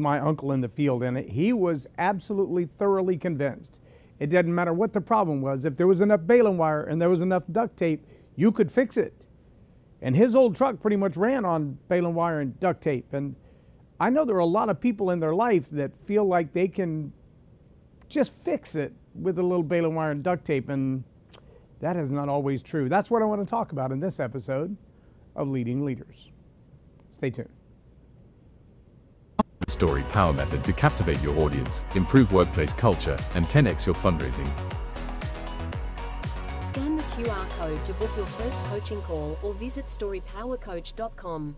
my uncle in the field, and he was absolutely thoroughly convinced. It didn't matter what the problem was. If there was enough baling wire and there was enough duct tape, you could fix it. And his old truck pretty much ran on baling wire and duct tape. And I know there are a lot of people in their life that feel like they can just fix it with a little baling wire and duct tape, and that is not always true. That's what I want to talk about in this episode of Leading Leaders. Stay tuned. Story Power Method to captivate your audience, improve workplace culture, and 10x your fundraising. Scan the QR code to book your first coaching call or visit storypowercoach.com.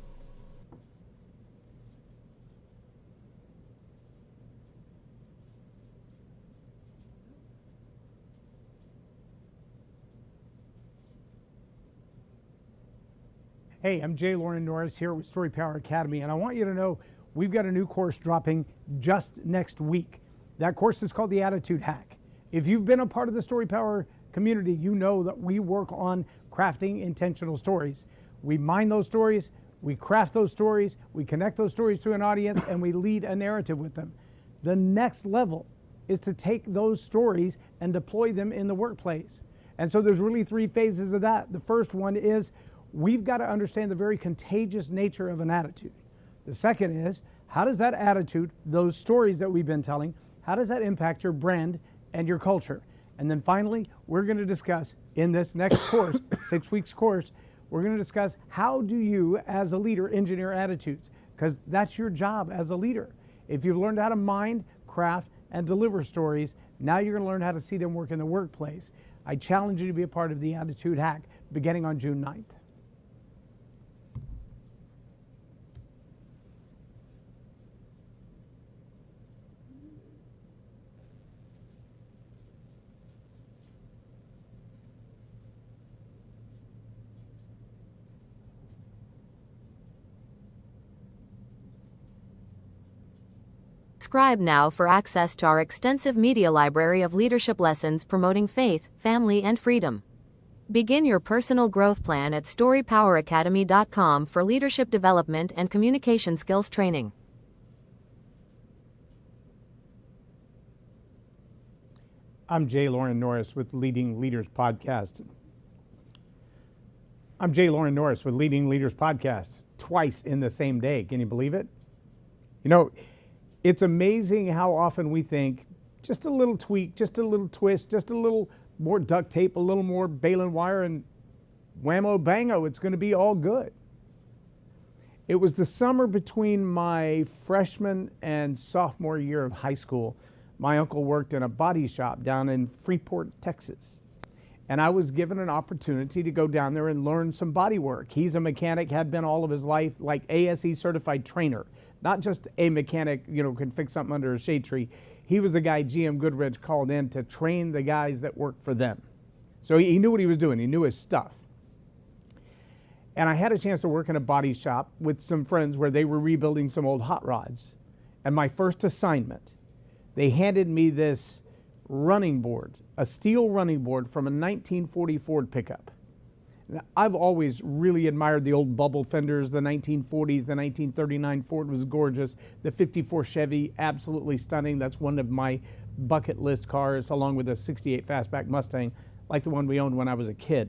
Hey, I'm Loren Norris here with Story Power Academy, and I want you to know we've got a new course dropping just next week. That course is called the Attitude Hack. If you've been a part of the Story Power community, you know that we work on crafting intentional stories. We mine those stories, we craft those stories, we connect those stories to an audience, and we lead a narrative with them. The next level is to take those stories and deploy them in the workplace. And so there's really three phases of that. The first one is we've got to understand the very contagious nature of an attitude. The second is, how does that attitude, those stories that we've been telling, how does that impact your brand and your culture? And then finally, we're going to discuss in this next course, 6 weeks course, we're going to discuss how do you as a leader engineer attitudes, because that's your job as a leader. If you've learned how to mind, craft, and deliver stories, now you're going to learn how to see them work in the workplace. I challenge you to be a part of the Attitude Hack beginning on June 9th. Subscribe now for access to our extensive media library of leadership lessons promoting faith, family, and freedom. Begin your personal growth plan at storypoweracademy.com for leadership development and communication skills training. I'm Loren Norris with Leading Leaders Podcast. I'm Loren Norris with Leading Leaders Podcast, twice in the same day. Can you believe it? You know, it's amazing how often we think just a little tweak, just a little twist, just a little more duct tape, a little more baling wire, and whammo bango, it's going to be all good. It was the summer between my freshman and sophomore year of high school. My uncle worked in a body shop down in Freeport, Texas. And I was given an opportunity to go down there and learn some body work. He's a mechanic, had been all of his life, like ASE certified trainer. Not just a mechanic, can fix something under a shade tree. He was the guy GM Goodrich called in to train the guys that worked for them. So he knew what he was doing. He knew his stuff. And I had a chance to work in a body shop with some friends where they were rebuilding some old hot rods. And my first assignment, they handed me this running board, a steel running board from a 1940 Ford pickup. Now, I've always really admired the old bubble fenders, the 1940s, the 1939 Ford was gorgeous, the 54 Chevy, absolutely stunning. That's one of my bucket list cars, along with a 68 Fastback Mustang, like the one we owned when I was a kid.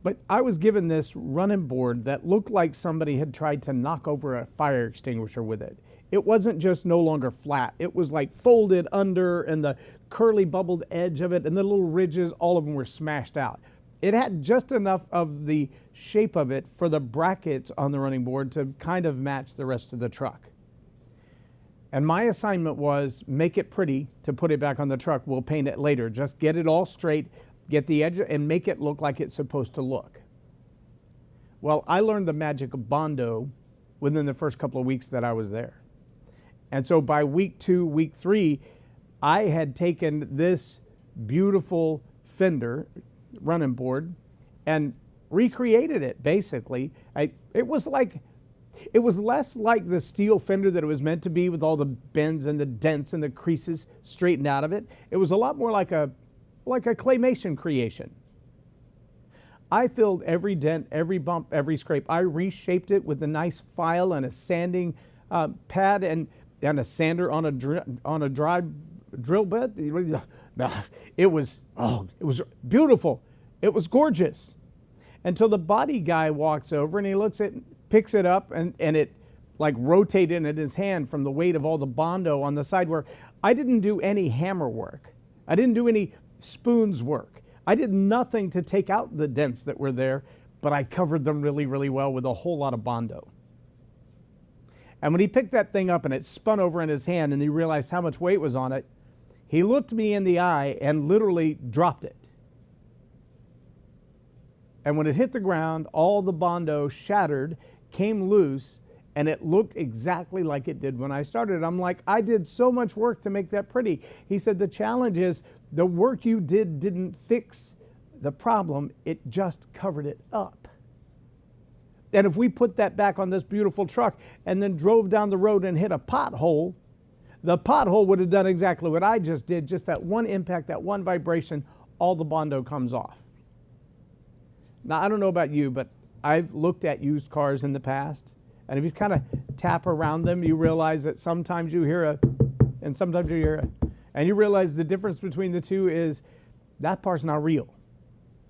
But I was given this running board that looked like somebody had tried to knock over a fire extinguisher with it. It wasn't just no longer flat. It was like folded under, and the curly bubbled edge of it and the little ridges, all of them were smashed out. It had just enough of the shape of it for the brackets on the running board to kind of match the rest of the truck. And my assignment was make it pretty to put it back on the truck. We'll paint it later. Just get it all straight, get the edge, and make it look like it's supposed to look. Well, I learned the magic of bondo within the first couple of weeks that I was there. And so by week 2, week 3, I had taken this beautiful fender running board and recreated it basically. It was less like the steel fender that it was meant to be, with all the bends and the dents and the creases straightened out of it. It was a lot more like a claymation creation. I filled every dent, every bump, every scrape. I reshaped it with a nice file and a sanding pad and a sander on a dry drill bit. It was beautiful. It was gorgeous. Until the body guy walks over and he looks at, picks it up, and it like rotated in his hand from the weight of all the bondo on the side, where I didn't do any hammer work. I didn't do any spoons work. I did nothing to take out the dents that were there, but I covered them really, really well with a whole lot of bondo. And when he picked that thing up and it spun over in his hand and he realized how much weight was on it, he looked me in the eye and literally dropped it. And when it hit the ground, all the bondo shattered, came loose, and it looked exactly like it did when I started. I'm like, I did so much work to make that pretty. He said, the challenge is the work you did didn't fix the problem, it just covered it up. And if we put that back on this beautiful truck and then drove down the road and hit a pothole, the pothole would have done exactly what I just did, just that one impact, that one vibration, all the bondo comes off. Now, I don't know about you, but I've looked at used cars in the past, and if you kind of tap around them, you realize that sometimes you hear and sometimes you hear and you realize the difference between the two is that part's not real.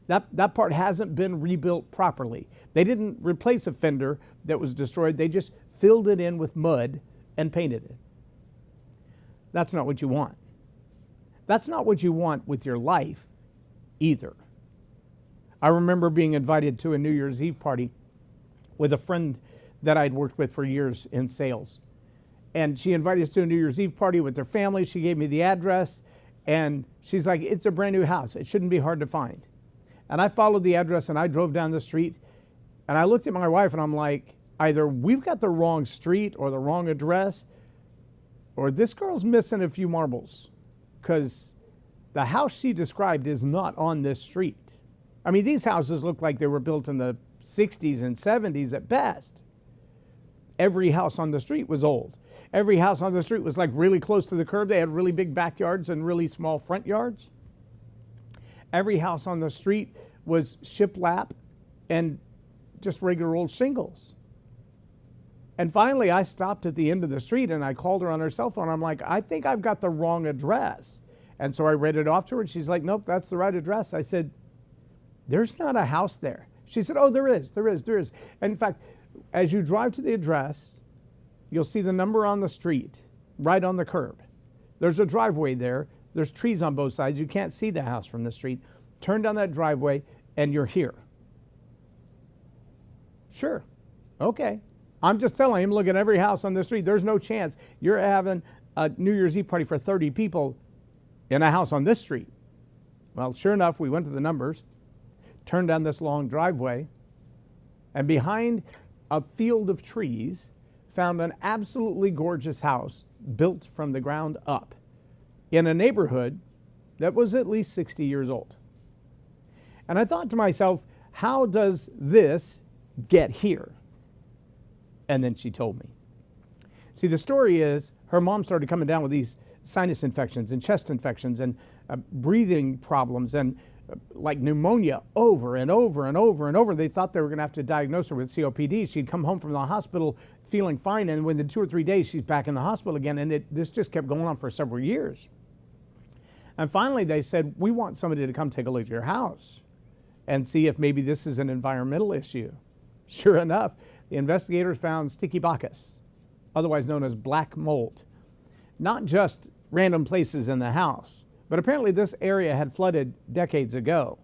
That part hasn't been rebuilt properly. They didn't replace a fender that was destroyed. They just filled it in with mud and painted it. That's not what you want. That's not what you want with your life either. I remember being invited to a New Year's Eve party with a friend that I'd worked with for years in sales. And she invited us to a New Year's Eve party with their family. She gave me the address, and she's like, it's a brand new house. It shouldn't be hard to find. And I followed the address, and I drove down the street, and I looked at my wife, and I'm like, either we've got the wrong street or the wrong address, or this girl's missing a few marbles, because the house she described is not on this street. I mean, these houses look like they were built in the 60s and 70s at best. Every house on the street was old. Every house on the street was like really close to the curb. They had really big backyards and really small front yards. Every house on the street was shiplap and just regular old shingles. And finally, I stopped at the end of the street and I called her on her cell phone. I'm like, I think I've got the wrong address. And so I read it off to her, and she's like, nope, that's the right address. I said, there's not a house there. She said, oh, there is. And in fact, as you drive to the address, you'll see the number on the street, right on the curb. There's a driveway there. There's trees on both sides. You can't see the house from the street. Turn down that driveway, and you're here. Sure. Okay. I'm just telling him, look at every house on the street. There's no chance you're having a New Year's Eve party for 30 people in a house on this street. Well, sure enough, we went to the numbers, turned down this long driveway, and behind a field of trees, found an absolutely gorgeous house built from the ground up in a neighborhood that was at least 60 years old. And I thought to myself, how does this get here? And then she told me. See, the story is her mom started coming down with these sinus infections and chest infections and breathing problems and like pneumonia over and over and over and over. They thought they were going to have to diagnose her with COPD. She'd come home from the hospital feeling fine, and within 2 or 3 days, she's back in the hospital again, and this just kept going on for several years. And finally, they said, we want somebody to come take a look at your house and see if maybe this is an environmental issue. Sure enough, the investigators found sticky bacchus, otherwise known as black mold. Not just random places in the house, but apparently this area had flooded decades ago.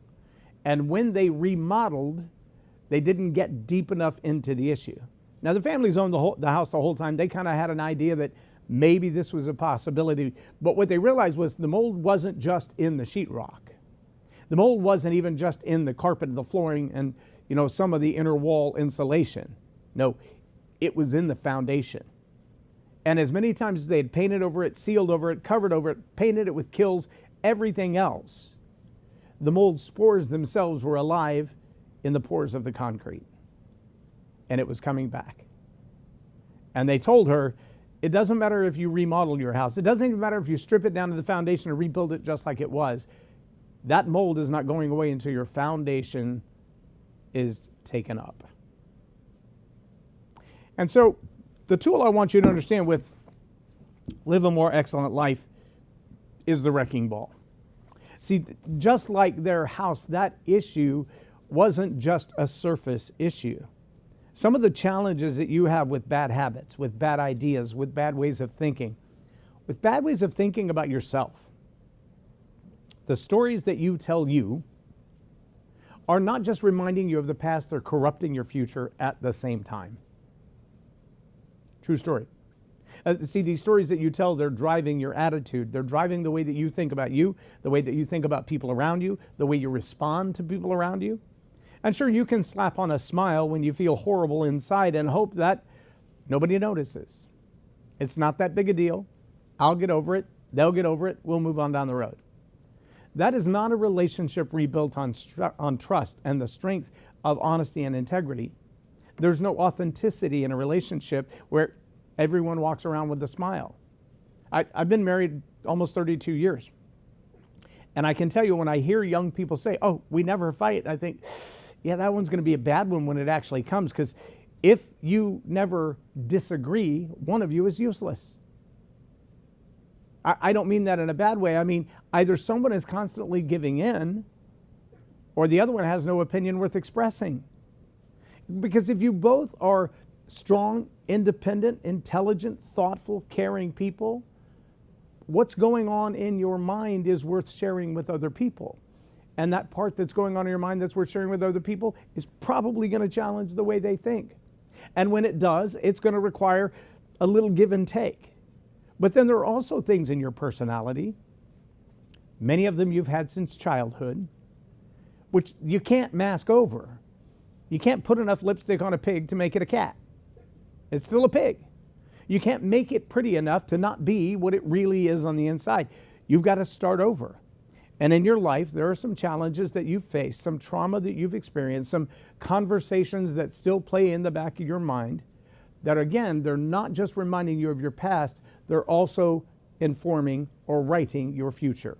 And when they remodeled, they didn't get deep enough into the issue. Now, the family's owned the house the whole time. They kind of had an idea that maybe this was a possibility. But what they realized was the mold wasn't just in the sheetrock. The mold wasn't even just in the carpet, the flooring, and some of the inner wall insulation. No, it was in the foundation. And as many times as they had painted over it, sealed over it, covered over it, painted it with kills, everything else, the mold spores themselves were alive in the pores of the concrete. And it was coming back. And they told her, it doesn't matter if you remodel your house. It doesn't even matter if you strip it down to the foundation and rebuild it just like it was. That mold is not going away until your foundation is taken up. And so The tool I want you to understand with Live a More Excellent Life is the wrecking ball. See, just like their house, that issue wasn't just a surface issue. Some of the challenges that you have with bad habits, with bad ideas, with bad ways of thinking about yourself, the stories that you tell you are not just reminding you of the past, they're corrupting your future at the same time. True story. See, these stories that you tell, they're driving your attitude. They're driving the way that you think about you, the way that you think about people around you, the way you respond to people around you. And sure, you can slap on a smile when you feel horrible inside and hope that nobody notices. It's not that big a deal. I'll get over it. They'll get over it. We'll move on down the road. That is not a relationship rebuilt on trust and the strength of honesty and integrity. There's no authenticity in a relationship where everyone walks around with a smile. I've been married almost 32 years. And I can tell you when I hear young people say, oh, we never fight, I think, yeah, that one's going to be a bad one when it actually comes, because if you never disagree, one of you is useless. I don't mean that in a bad way. I mean, either someone is constantly giving in or the other one has no opinion worth expressing. Because if you both are strong, independent, intelligent, thoughtful, caring people, what's going on in your mind is worth sharing with other people. And that part that's going on in your mind that's worth sharing with other people is probably going to challenge the way they think. And when it does, it's going to require a little give and take. But then there are also things in your personality, many of them you've had since childhood, which you can't mask over. You can't put enough lipstick on a pig to make it a cat. It's still a pig. You can't make it pretty enough to not be what it really is on the inside. You've got to start over. And in your life, there are some challenges that you've faced, some trauma that you've experienced, some conversations that still play in the back of your mind that, again, they're not just reminding you of your past, they're also informing or writing your future.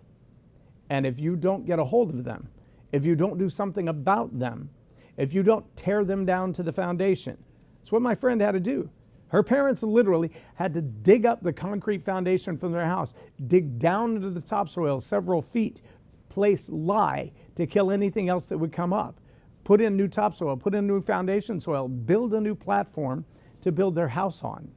And if you don't get a hold of them, if you don't do something about them, if you don't tear them down to the foundation, it's what my friend had to do. Her parents literally had to dig up the concrete foundation from their house, dig down into the topsoil several feet, place lye to kill anything else that would come up, put in new topsoil, put in new foundation soil, build a new platform to build their house on.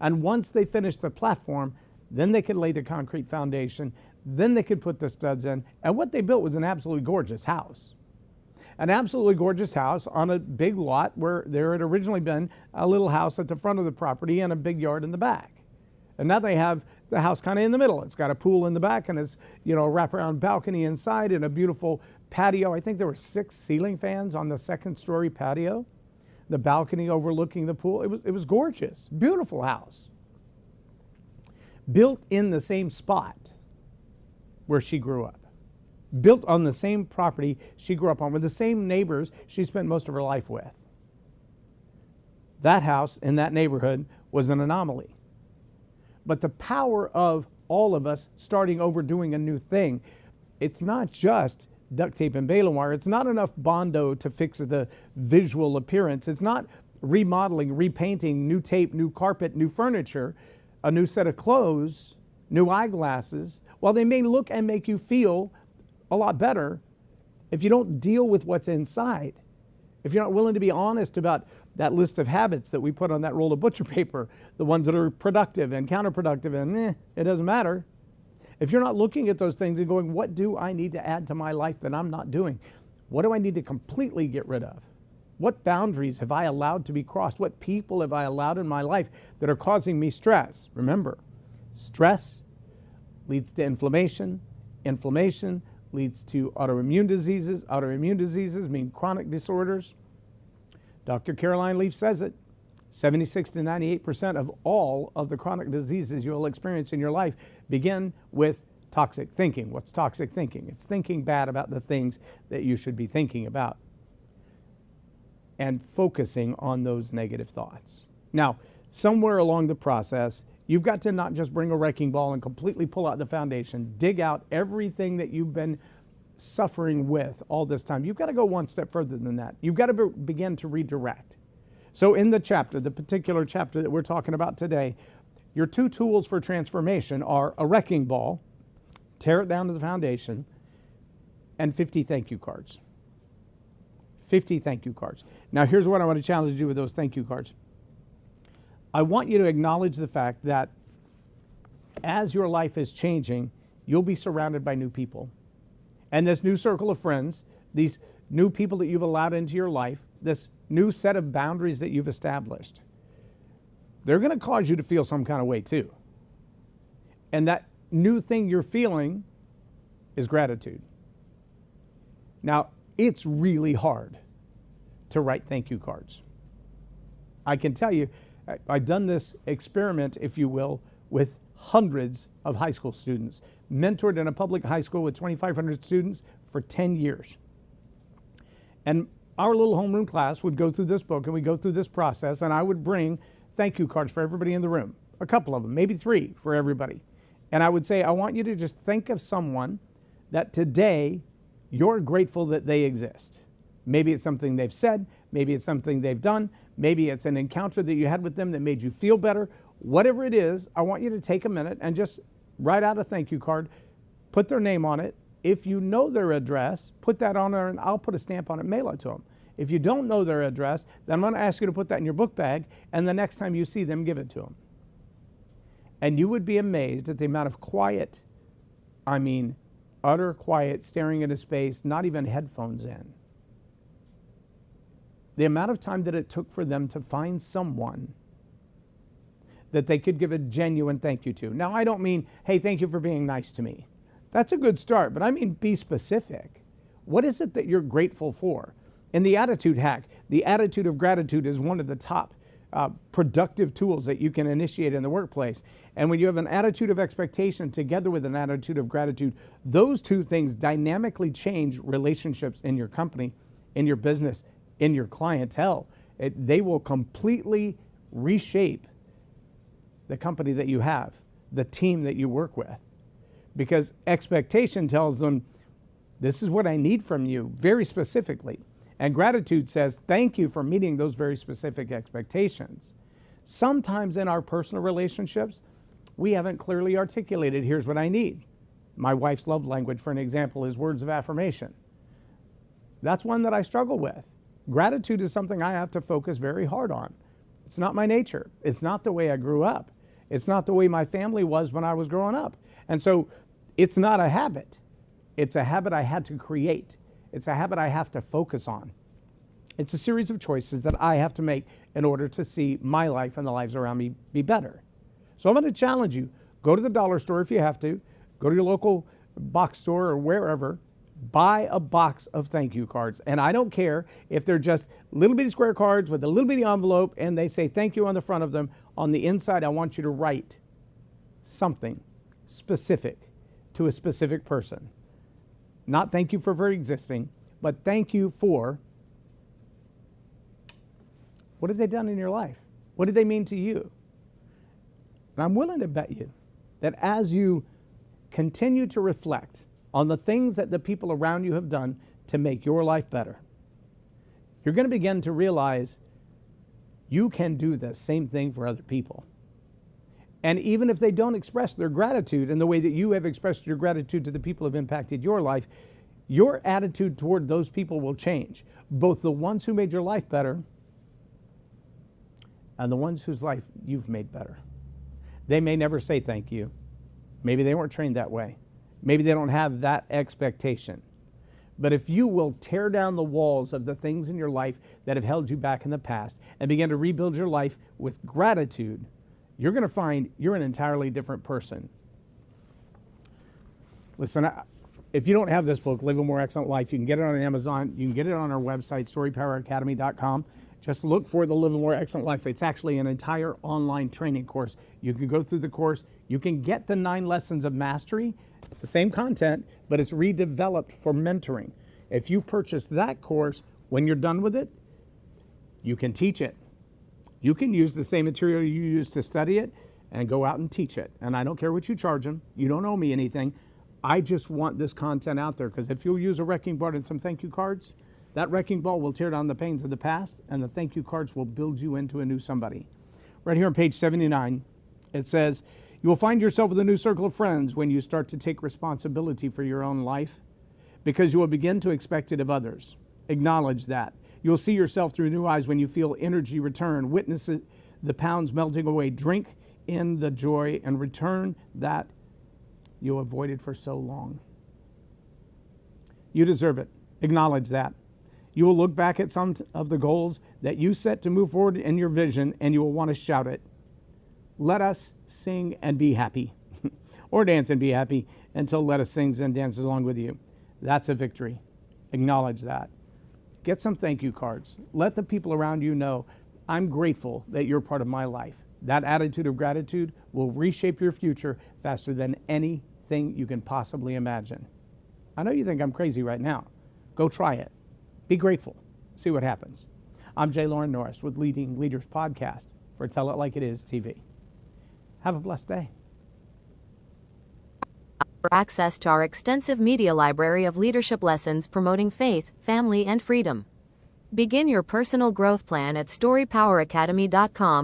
And once they finished the platform, then they could lay the concrete foundation, then they could put the studs in. And what they built was an absolutely gorgeous house. An absolutely gorgeous house on a big lot where there had originally been a little house at the front of the property and a big yard in the back. And now they have the house kind of in the middle. It's got a pool in the back and it's, a wraparound balcony inside and a beautiful patio. I think there were 6 ceiling fans on the second story patio. The balcony overlooking the pool. It was gorgeous. Beautiful house. Built in the same spot where she grew up. Built on the same property she grew up on, with the same neighbors she spent most of her life with. That house in that neighborhood was an anomaly. But the power of all of us starting over doing a new thing, it's not just duct tape and baling wire. It's not enough bondo to fix the visual appearance. It's not remodeling, repainting, new tape, new carpet, new furniture, a new set of clothes, new eyeglasses. While they may look and make you feel a lot better, if you don't deal with what's inside, if you're not willing to be honest about that list of habits that we put on that roll of butcher paper, the ones that are productive and counterproductive and it doesn't matter. If you're not looking at those things and going, what do I need to add to my life that I'm not doing? What do I need to completely get rid of? What boundaries have I allowed to be crossed? What people have I allowed in my life that are causing me stress? Remember, stress leads to inflammation. Inflammation leads to autoimmune diseases. Autoimmune diseases mean chronic disorders. Dr. Caroline Leaf says it. 76 to 98% of all of the chronic diseases you'll experience in your life begin with toxic thinking. What's toxic thinking? It's thinking bad about the things that you should be thinking about and focusing on those negative thoughts. Now, somewhere along the process, you've got to not just bring a wrecking ball and completely pull out the foundation, dig out everything that you've been suffering with all this time. You've got to go one step further than that. You've got to begin to redirect. So in the chapter, the particular chapter that we're talking about today, your two tools for transformation are a wrecking ball, tear it down to the foundation, and 50 thank you cards. 50 thank you cards. Now here's what I want to challenge you to do with those thank you cards. I want you to acknowledge the fact that as your life is changing, you'll be surrounded by new people. And this new circle of friends, these new people that you've allowed into your life, this new set of boundaries that you've established, they're going to cause you to feel some kind of way too. And that new thing you're feeling is gratitude. Now, it's really hard to write thank you cards. I can tell you, I've done this experiment, if you will, with hundreds of high school students, mentored in a public high school with 2,500 students for 10 years. And our little homeroom class would go through this book and we'd go through this process, and I would bring thank you cards for everybody in the room, a couple of them, maybe 3 for everybody. And I would say, I want you to just think of someone that today you're grateful that they exist. Maybe it's something they've said, maybe it's something they've done, maybe it's an encounter that you had with them that made you feel better. Whatever it is, I want you to take a minute and just write out a thank you card, put their name on it. If you know their address, put that on there and I'll put a stamp on it, mail it to them. If you don't know their address, then I'm going to ask you to put that in your book bag, and the next time you see them, give it to them. And you would be amazed at the amount of quiet, I mean, utter quiet, staring into space, not even headphones in. The amount of time that it took for them to find someone that they could give a genuine thank you to. Now, I don't mean, hey, thank you for being nice to me. That's a good start, but I mean, be specific. What is it that you're grateful for? In the attitude hack, the attitude of gratitude is one of the top productive tools that you can initiate in the workplace. And when you have an attitude of expectation together with an attitude of gratitude, those two things dynamically change relationships in your company, in your business, in your clientele. They will completely reshape the company that you have, the team that you work with. Because expectation tells them, this is what I need from you, very specifically. And gratitude says, thank you for meeting those very specific expectations. Sometimes in our personal relationships, we haven't clearly articulated, here's what I need. My wife's love language, for an example, is words of affirmation. That's one that I struggle with. Gratitude is something I have to focus very hard on. It's not my nature. It's not the way I grew up. It's not the way my family was when I was growing up. And so it's not a habit. It's a habit I had to create. It's a habit I have to focus on. It's a series of choices that I have to make in order to see my life and the lives around me be better. So I'm going to challenge you. Go to the dollar store if you have to. Go to your local box store or wherever. Buy a box of thank you cards. And I don't care if they're just little bitty square cards with a little bitty envelope and they say thank you on the front of them. On the inside, I want you to write something specific to a specific person. Not thank you for existing, but thank you for, what have they done in your life? What did they mean to you? And I'm willing to bet you that as you continue to reflect on the things that the people around you have done to make your life better, you're going to begin to realize you can do the same thing for other people. And even if they don't express their gratitude in the way that you have expressed your gratitude to the people who have impacted your life, your attitude toward those people will change. Both the ones who made your life better and the ones whose life you've made better. They may never say thank you. Maybe they weren't trained that way. Maybe they don't have that expectation. But if you will tear down the walls of the things in your life that have held you back in the past and begin to rebuild your life with gratitude, you're going to find you're an entirely different person. Listen, if you don't have this book, Live a More Excellent Life, you can get it on Amazon. You can get it on our website, storypoweracademy.com. Just look for the Live a More Excellent Life. It's actually an entire online training course. You can go through the course. You can get the 9 lessons of mastery. It's the same content, but it's redeveloped for mentoring. If you purchase that course, when you're done with it, you can teach it. You can use the same material you use to study it and go out and teach it. And I don't care what you charge them. You don't owe me anything. I just want this content out there, because if you'll use a wrecking board and some thank you cards, That wrecking ball will tear down the pains of the past, and the thank you cards will build you into a new somebody. Right here on page 79, it says, you will find yourself with a new circle of friends when you start to take responsibility for your own life, because you will begin to expect it of others. Acknowledge that. You will see yourself through new eyes when you feel energy return, witness the pounds melting away, drink in the joy and return that you avoided for so long. You deserve it. Acknowledge that. You will look back at some of the goals that you set to move forward in your vision, and you will want to shout it. Let us sing and be happy, or dance and be happy, until let us sing and dance along with you. That's a victory. Acknowledge that. Get some thank you cards. Let the people around you know, I'm grateful that you're part of my life. That attitude of gratitude will reshape your future faster than anything you can possibly imagine. I know you think I'm crazy right now. Go try it. Be grateful. See what happens. I'm Loren Norris with Leading Leaders Podcast for Tell It Like It Is TV. Have a blessed day. For access to our extensive media library of leadership lessons promoting faith, family, and freedom. Begin your personal growth plan at storypoweracademy.com